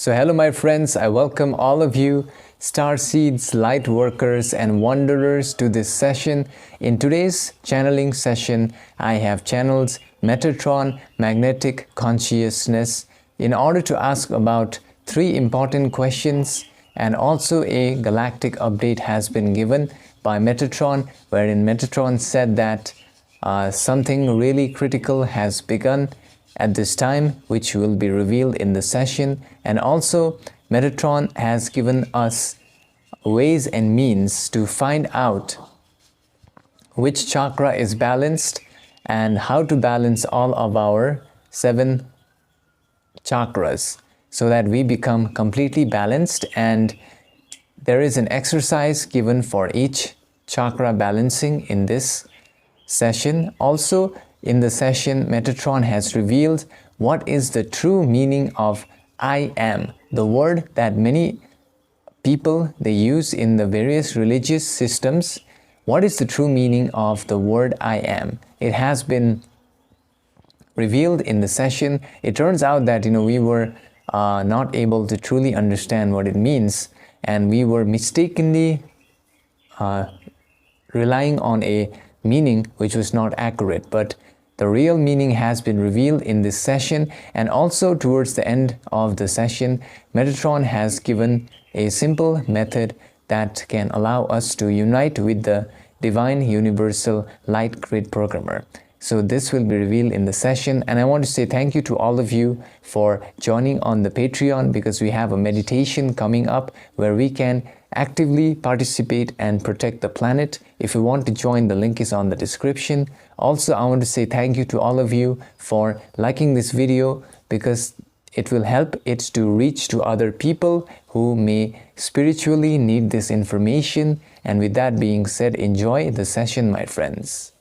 So hello my friends, I welcome all of you star seeds, light workers and wanderers to this session. In today's channeling session, I have channeled Metatron Magnetic Consciousness in order to ask about 3 important questions, and also a galactic update has been given by Metatron, wherein Metatron said that something really critical has begun at this time, which will be revealed in the session. And also Metatron has given us ways and means to find out which chakra is balanced and how to balance all of our 7 chakras so that we become completely balanced. And there is an exercise given for each chakra balancing in this session. Also in the session, Metatron has revealed what is the true meaning of I am, the word that many people they use in the various religious systems. What is the true meaning of the word I am? It has been revealed in the session. It turns out that we were not able to truly understand what it means, and we were mistakenly relying on a meaning which was not accurate. But the real meaning has been revealed in this session. And also towards the end of the session, Metatron has given a simple method that can allow us to unite with the divine universal light grid programmer. So this will be revealed in the session. And I want to say thank you to all of you for joining on the Patreon, because we have a meditation coming up where we can actively participate and protect the planet. If you want to join, the link is on the description. Also, I want to say thank you to all of you for liking this video, because it will help it to reach to other people who may spiritually need this information. And with that being said, enjoy the session, my friends.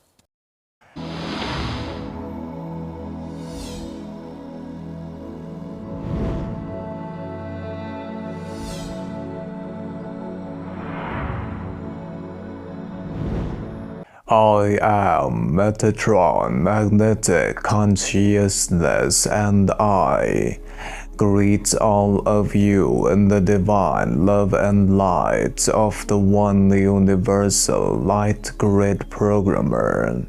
I am Metatron Magnetic Consciousness, and I greet all of you in the divine love and light of the one universal light grid programmer.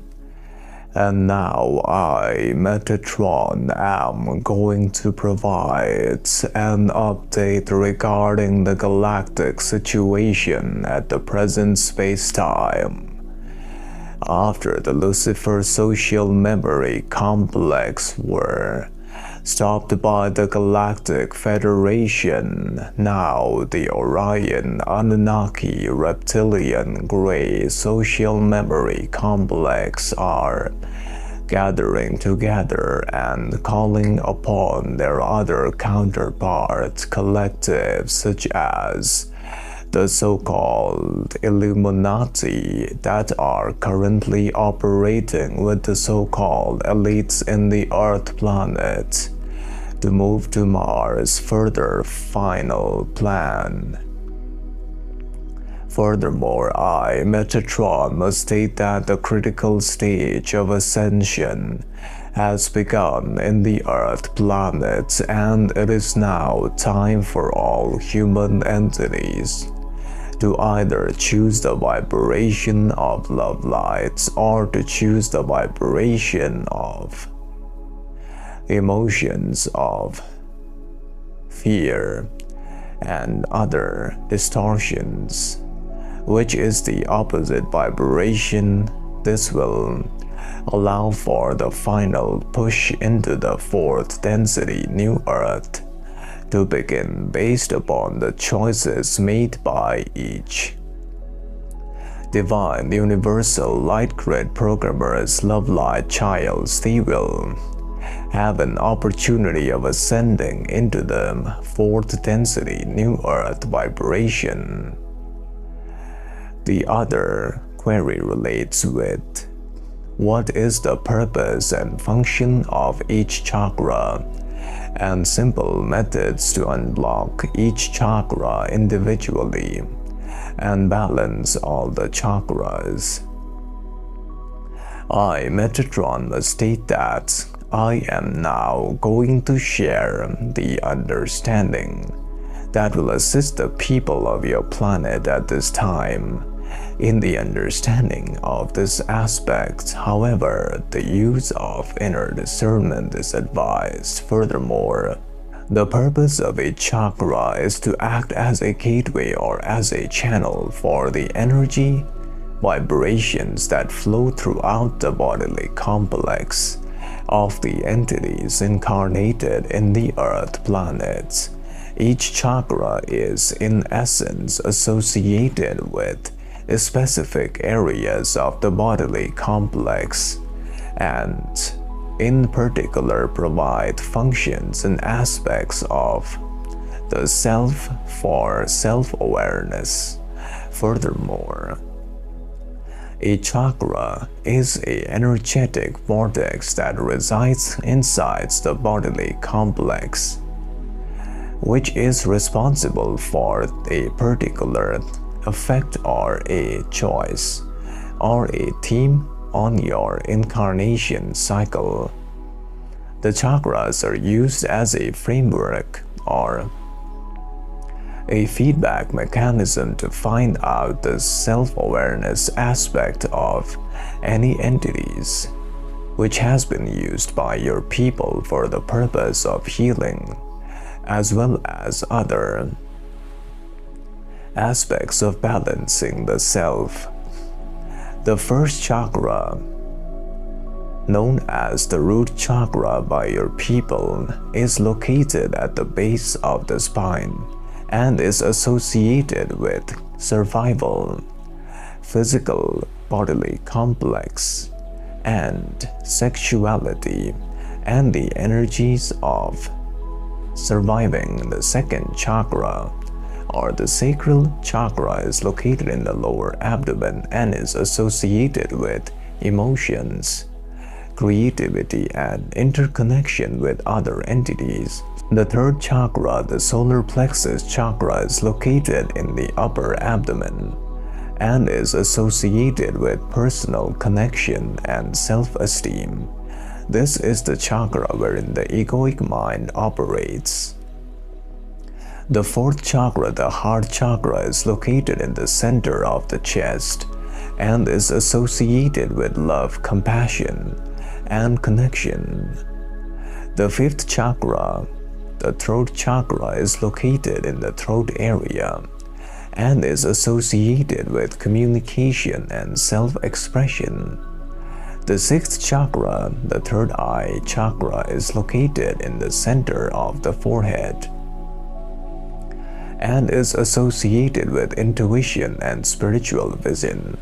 And now I, Metatron, am going to provide an update regarding the galactic situation at the present space-time. After the Lucifer social memory complex were stopped by the Galactic Federation, now the Orion Anunnaki Reptilian Grey social memory complex are gathering together and calling upon their other counterpart collectives, such as the so-called illuminati that are currently operating with the so-called elites in the Earth planet to move to Mars' further final plan. Furthermore, I, Metatron, must state that the critical stage of ascension has begun in the Earth planet, and it is now time for all human entities to either choose the vibration of love lights or to choose the vibration of emotions of fear and other distortions, which is the opposite vibration. This will allow for the final push into the 4th density New Earth to begin based upon the choices made by each divine universal light grid programmer's love light child. They will have an opportunity of ascending into the 4th density New Earth vibration. The other query relates with what is the purpose and function of each chakra, and simple methods to unblock each chakra individually and balance all the chakras. I, Metatron, must state that I am now going to share the understanding that will assist the people of your planet at this time in the understanding of this aspect. However, the use of inner discernment is advised. Furthermore, the purpose of a chakra is to act as a gateway or as a channel for the energy vibrations that flow throughout the bodily complex of the entities incarnated in the Earth planets. Each chakra is in essence associated with specific areas of the bodily complex and in particular provide functions and aspects of the self for self-awareness. Furthermore, a chakra is an energetic vortex that resides inside the bodily complex, which is responsible for a particular effect or a choice or a theme on your incarnation cycle. The chakras are used as a framework or a feedback mechanism to find out the self-awareness aspect of any entities, which has been used by your people for the purpose of healing, as well as other aspects of balancing the self. The first chakra, known as the root chakra by your people, is located at the base of the spine and is associated with survival, physical bodily complex, and sexuality, and the energies of surviving. The second chakra, or the sacral chakra, is located in the lower abdomen and is associated with emotions, creativity, and interconnection with other entities. The third chakra, the solar plexus chakra, is located in the upper abdomen and is associated with personal connection and self-esteem. This is the chakra wherein the egoic mind operates. The fourth chakra, the heart chakra, is located in the center of the chest and is associated with love, compassion, and connection. The fifth chakra, the throat chakra, is located in the throat area and is associated with communication and self-expression. The sixth chakra, the third eye chakra, is located in the center of the forehead and is associated with intuition and spiritual vision.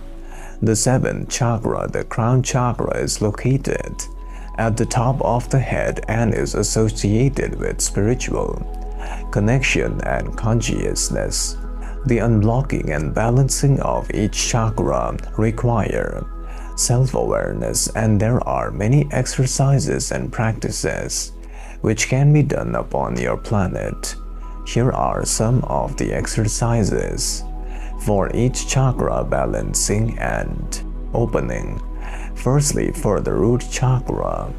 The seventh chakra, the crown chakra, is located at the top of the head and is associated with spiritual connection and consciousness. The unblocking and balancing of each chakra require self-awareness, and there are many exercises and practices which can be done upon your planet. Here are some of the exercises for each chakra balancing and opening. Firstly, for the root chakra,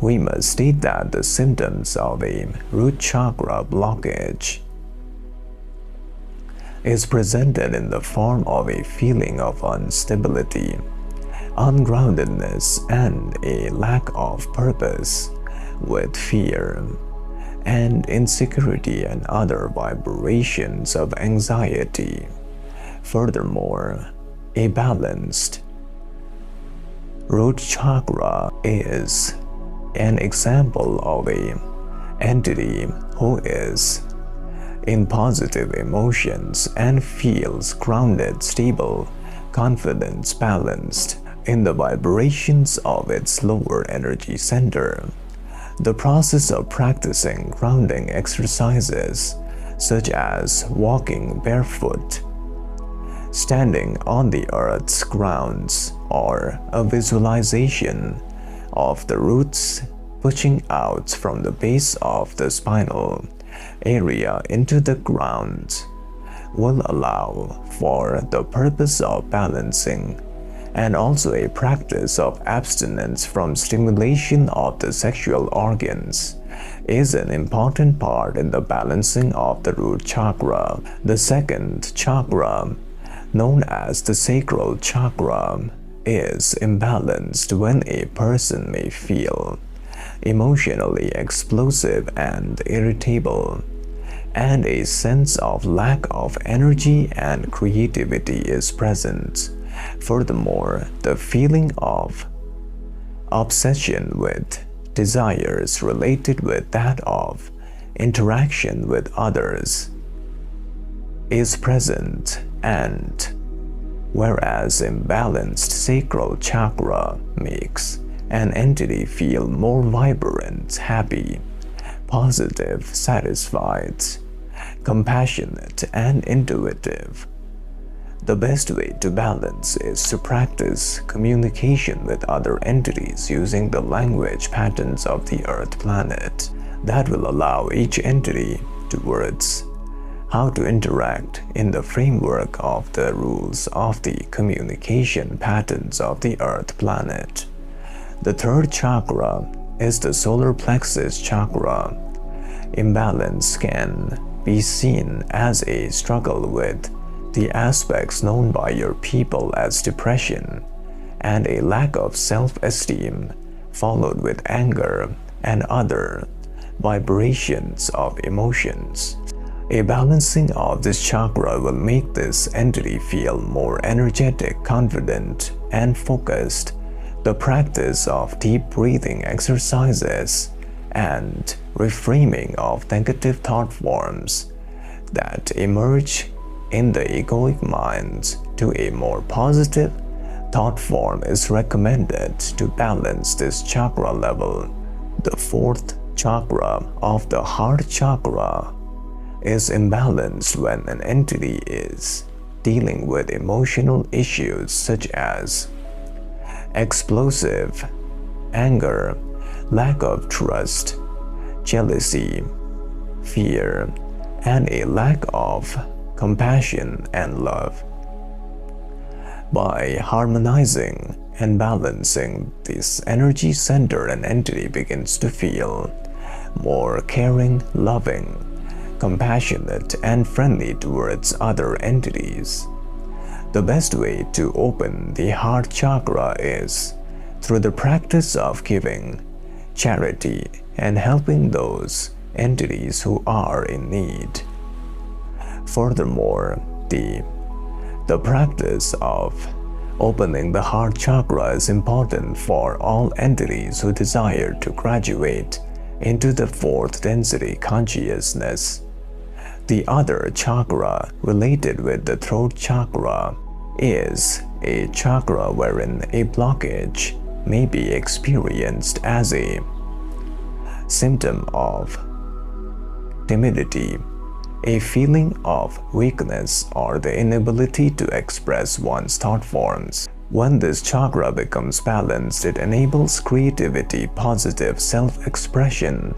we must state that the symptoms of a root chakra blockage is presented in the form of a feeling of instability, ungroundedness, and a lack of purpose, with fear and insecurity and other vibrations of anxiety. Furthermore, a balanced root chakra is an example of an entity who is in positive emotions and feels grounded, stable, confident, balanced in the vibrations of its lower energy center. The process of practicing grounding exercises, such as walking barefoot, standing on the earth's grounds, or a visualization of the roots pushing out from the base of the spinal area into the ground, will allow for the purpose of balancing and also a practice of abstinence from stimulation of the sexual organs, is an important part in the balancing of the root chakra. The second chakra, known as the sacral chakra, is imbalanced when a person may feel emotionally explosive and irritable, and a sense of lack of energy and creativity is present. Furthermore, the feeling of obsession with desires related with that of interaction with others is present, and whereas imbalanced sacral chakra makes an entity feel more vibrant, happy, positive, satisfied, compassionate, and intuitive. The best way to balance is to practice communication with other entities using the language patterns of the Earth planet. That will allow each entity towards how to interact in the framework of the rules of the communication patterns of the Earth planet. The third chakra is the solar plexus chakra. Imbalance can be seen as a struggle with the aspects known by your people as depression and a lack of self-esteem, followed with anger and other vibrations of emotions. A balancing of this chakra will make this entity feel more energetic, confident, and focused. The practice of deep breathing exercises and reframing of negative thought forms that emerge in the egoic mind to a more positive thought form is recommended to balance this chakra level. The fourth chakra of the heart chakra is imbalanced when an entity is dealing with emotional issues such as explosive anger, lack of trust, jealousy, fear, and a lack of compassion and love. By harmonizing and balancing this energy center, an entity begins to feel more caring, loving, compassionate, and friendly towards other entities. The best way to open the heart chakra is through the practice of giving, charity, and helping those entities who are in need. Furthermore, the practice of opening the heart chakra is important for all entities who desire to graduate into the fourth density consciousness. The other chakra related with the throat chakra is a chakra wherein a blockage may be experienced as a symptom of timidity, a feeling of weakness, or the inability to express one's thought forms. When this chakra becomes balanced, it enables creativity, positive self-expression,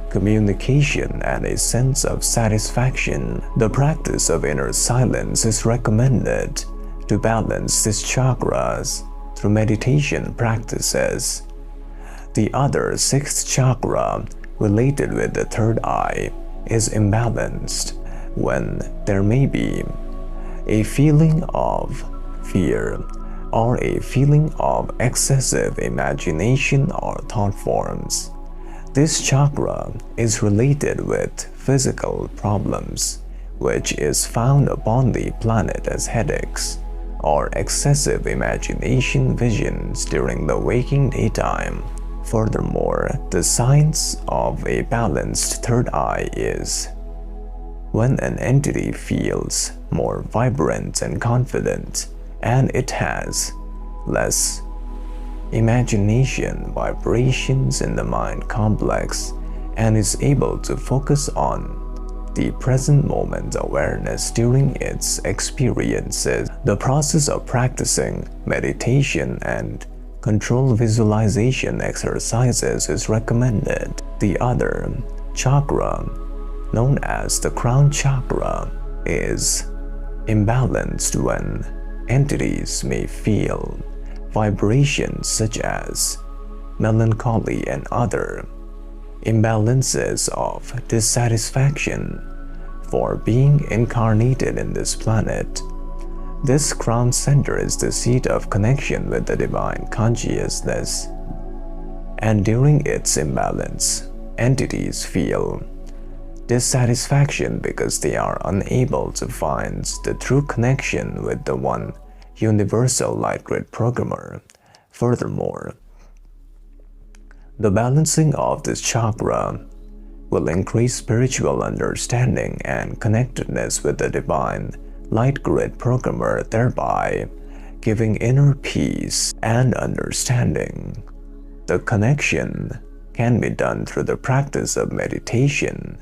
communication, and a sense of satisfaction. The practice of inner silence is recommended to balance these chakras through meditation practices. The other sixth chakra, related with the third eye, is imbalanced when there may be a feeling of fear or a feeling of excessive imagination or thought forms. This chakra is related with physical problems, which is found upon the planet as headaches or excessive imagination visions during the waking daytime. Furthermore, the signs of a balanced third eye is when an entity feels more vibrant and confident, and it has less imagination vibrations in the mind complex, and is able to focus on the present moment awareness during its experiences. The process of practicing meditation and control visualization exercises is recommended. The other chakra, known as the crown chakra, is imbalanced when entities may feel vibrations such as melancholy and other imbalances of dissatisfaction for being incarnated in this planet. This crown center is the seat of connection with the divine consciousness, and during its imbalance, entities feel dissatisfaction because they are unable to find the true connection with the one universal light grid programmer. Furthermore, the balancing of this chakra will increase spiritual understanding and connectedness with the divine light grid programmer, thereby giving inner peace and understanding. The connection can be done through the practice of meditation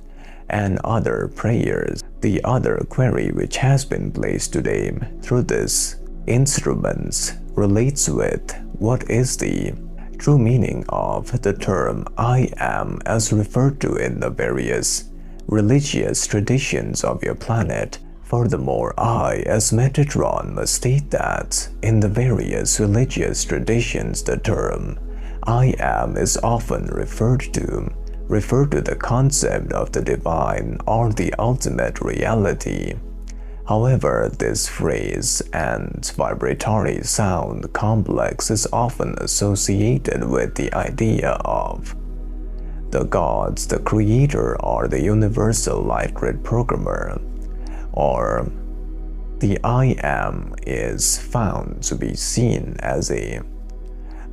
and other prayers. The other query which has been placed today through this instruments relates with what is the true meaning of the term I am as referred to in the various religious traditions of your planet. Furthermore, I as Metatron must state that in the various religious traditions the term I am is often referred to the concept of the divine or the ultimate reality. However, this phrase and vibratory sound complex is often associated with the idea of the gods, the creator, or the universal light grid programmer, or the I am is found to be seen as a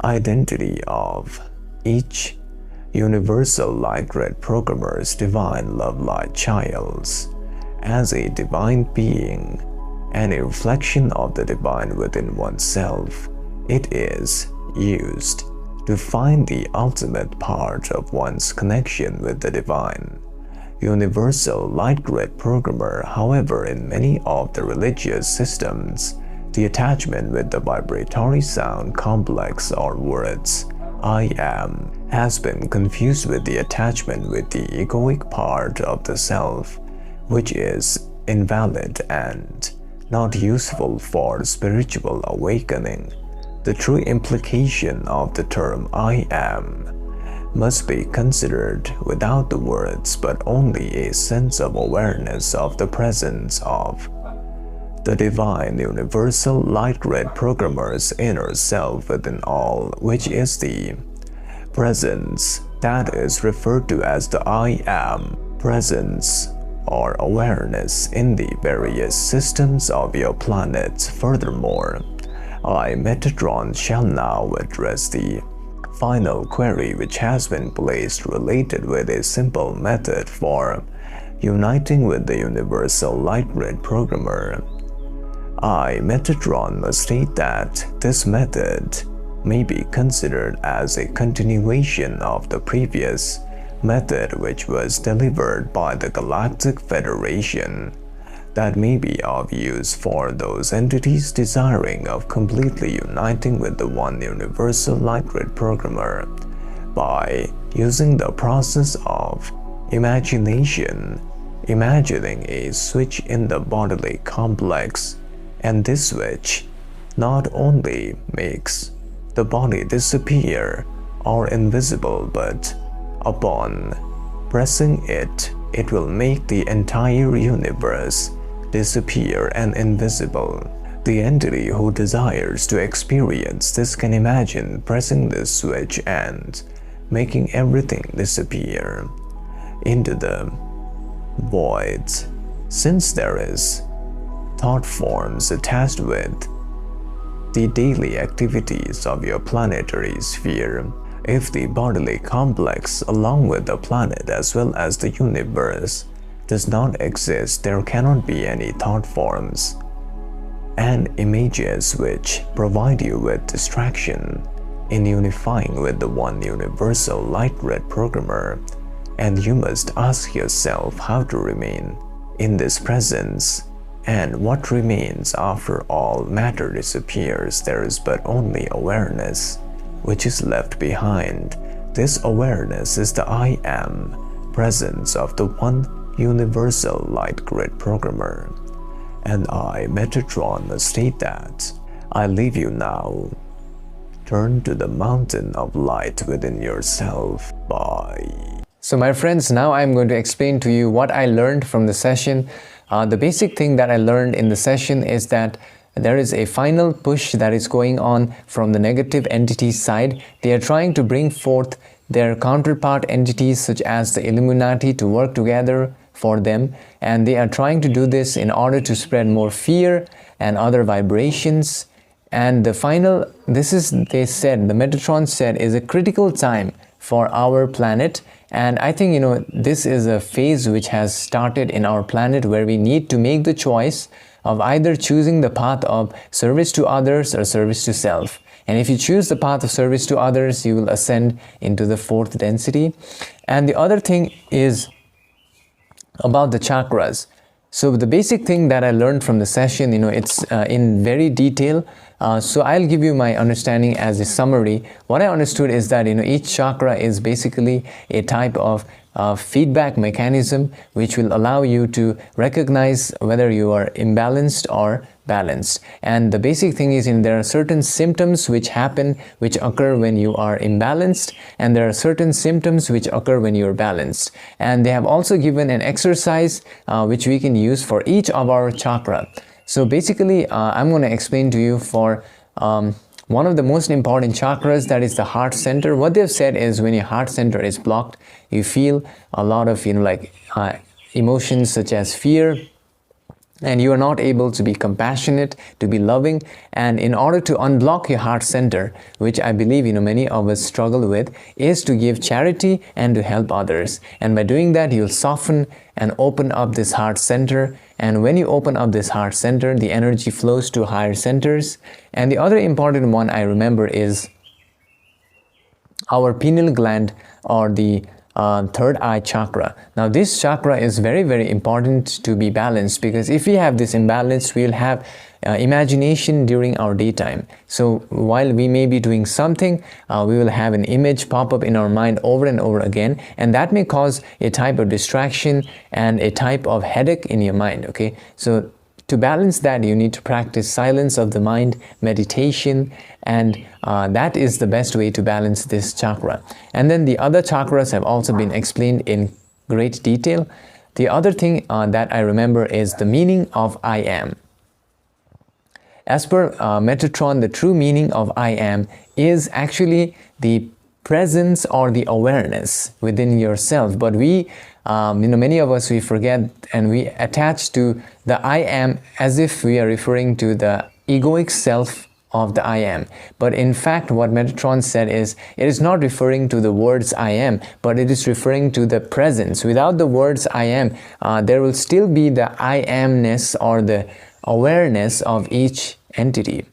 identity of each universal light grid programmer's divine love light childs as a divine being and a reflection of the divine within oneself. It is used to find the ultimate part of one's connection with the divine universal light grid programmer. However, in many of the religious systems, the attachment with the vibratory sound complex or words I am has been confused with the attachment with the egoic part of the self, which is invalid and not useful for spiritual awakening. The true implication of the term I am must be considered without the words, but only a sense of awareness of the presence of the divine universal light grid programmer's inner self within all, which is the presence that is referred to as the I am presence or awareness in the various systems of your planet. Furthermore, I, Metatron, shall now address the final query which has been placed related with a simple method for uniting with the universal light grid programmer. I, Metatron, must state that this method may be considered as a continuation of the previous method which was delivered by the Galactic Federation, that may be of use for those entities desiring of completely uniting with the one universal light grid programmer by using the process of imagination, imagining a switch in the bodily complex, and this switch not only makes the body disappear or invisible, but upon pressing it, it will make the entire universe disappear and invisible. The entity who desires to experience this can imagine pressing this switch and making everything disappear into the void. Since there is thought forms attached with the daily activities of your planetary sphere, if the bodily complex along with the planet as well as the universe does not exist, there cannot be any thought forms and images which provide you with distraction in unifying with the one universal light grid programmer, and you must ask yourself how to remain in this presence. And what remains after all matter disappears? There is but only awareness which is left behind. This awareness is the I am presence of the one universal light grid programmer. And I, Metatron, must state that I leave you now Turn to the mountain of light within yourself. Bye. So my friends, now I'm going to explain to you what I learned from the session. The basic thing that I learned in the session is that there is a final push that is going on from the negative entities side. They are trying to bring forth their counterpart entities such as the Illuminati to work together for them, and they are trying to do this in order to spread more fear and other vibrations. And the final, this is, they said, the Metatron said, is a critical time for our planet. And I think, this is a phase which has started in our planet where we need to make the choice of either choosing the path of service to others or service to self. And if you choose the path of service to others, you will ascend into the fourth density. And the other thing is about the chakras. So the basic thing that I learned from the session, it's in very detail. So I'll give you my understanding as a summary. What I understood is that, each chakra is basically a type of feedback mechanism which will allow you to recognize whether you are imbalanced or balanced. And the basic thing is, there are certain symptoms which occur when you are imbalanced, and there are certain symptoms which occur when you are balanced. And they have also given an exercise which we can use for each of our chakra. So basically, I'm going to explain to you for one of the most important chakras, that is the heart center. What they've said is when your heart center is blocked, you feel a lot of emotions such as fear, and you are not able to be compassionate, to be loving. And in order to unblock your heart center, which I believe many of us struggle with, is to give charity and to help others. And by doing that, you'll soften and open up this heart center. And when you open up this heart center, the energy flows to higher centers. And the other important one I remember is our pineal gland, or the third eye chakra. Now this chakra is very, very important to be balanced, because if we have this imbalance, we'll have imagination during our daytime. So while we may be doing something, we will have an image pop up in our mind over and over again, and that may cause a type of distraction and a type of headache in your mind. Okay, so to balance that, you need to practice silence of the mind, meditation, and that is the best way to balance this chakra. And then the other chakras have also been explained in great detail. The other thing that I remember is the meaning of I am. As per Metatron, the true meaning of I am is actually the presence or the awareness within yourself. But we, many of us, we forget and we attach to the I am as if we are referring to the egoic self of the I am. But in fact, what Metatron said is, it is not referring to the words I am, but it is referring to the presence. Without the words I am, there will still be the I amness or the awareness of each entity.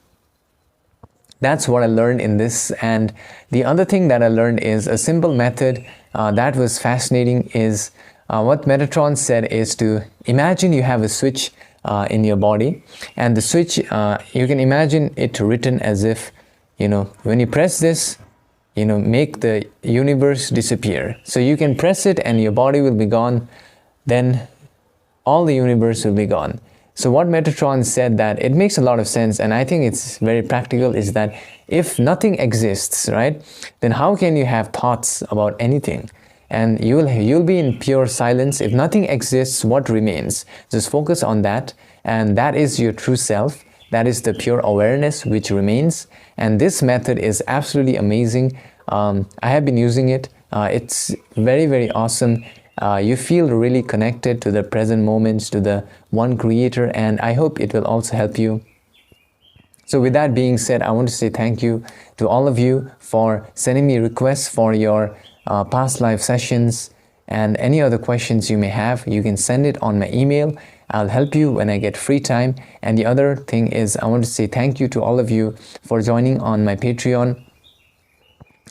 That's what I learned in this. And the other thing that I learned is a simple method that was fascinating is what Metatron said is to imagine you have a switch in your body, and the switch, you can imagine it written as if, when you press this, make the universe disappear. So you can press it and your body will be gone, then all the universe will be gone. So what Metatron said, that it makes a lot of sense, and I think it's very practical, is that if nothing exists, right, then how can you have thoughts about anything? And you'll be in pure silence. If nothing exists, what remains? Just focus on that, and that is your true self. That is the pure awareness which remains. And this method is absolutely amazing. I have been using it. It's very, very awesome. You feel really connected to the present moments, to the one creator, and I hope it will also help you. So with that being said, I want to say thank you to all of you for sending me requests for your past life sessions, and any other questions you may have, you can send it on my email. I'll help you when I get free time. And the other thing is, I want to say thank you to all of you for joining on my Patreon,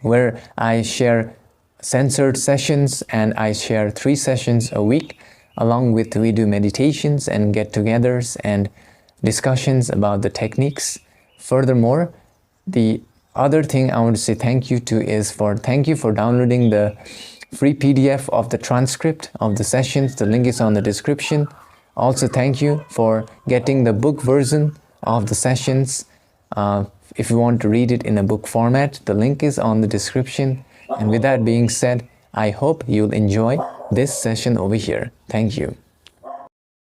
where I share censored sessions, and I share 3 sessions a week, along with we do meditations and get-togethers and discussions about the techniques. Furthermore, the other thing I want to say thank you to is thank you for downloading the free PDF of the transcript of the sessions. The link is on the description. Also, thank you for getting the book version of the sessions If you want to read it in a book format, the link is on the description. And with that being said, I hope you'll enjoy this session over here. Thank you.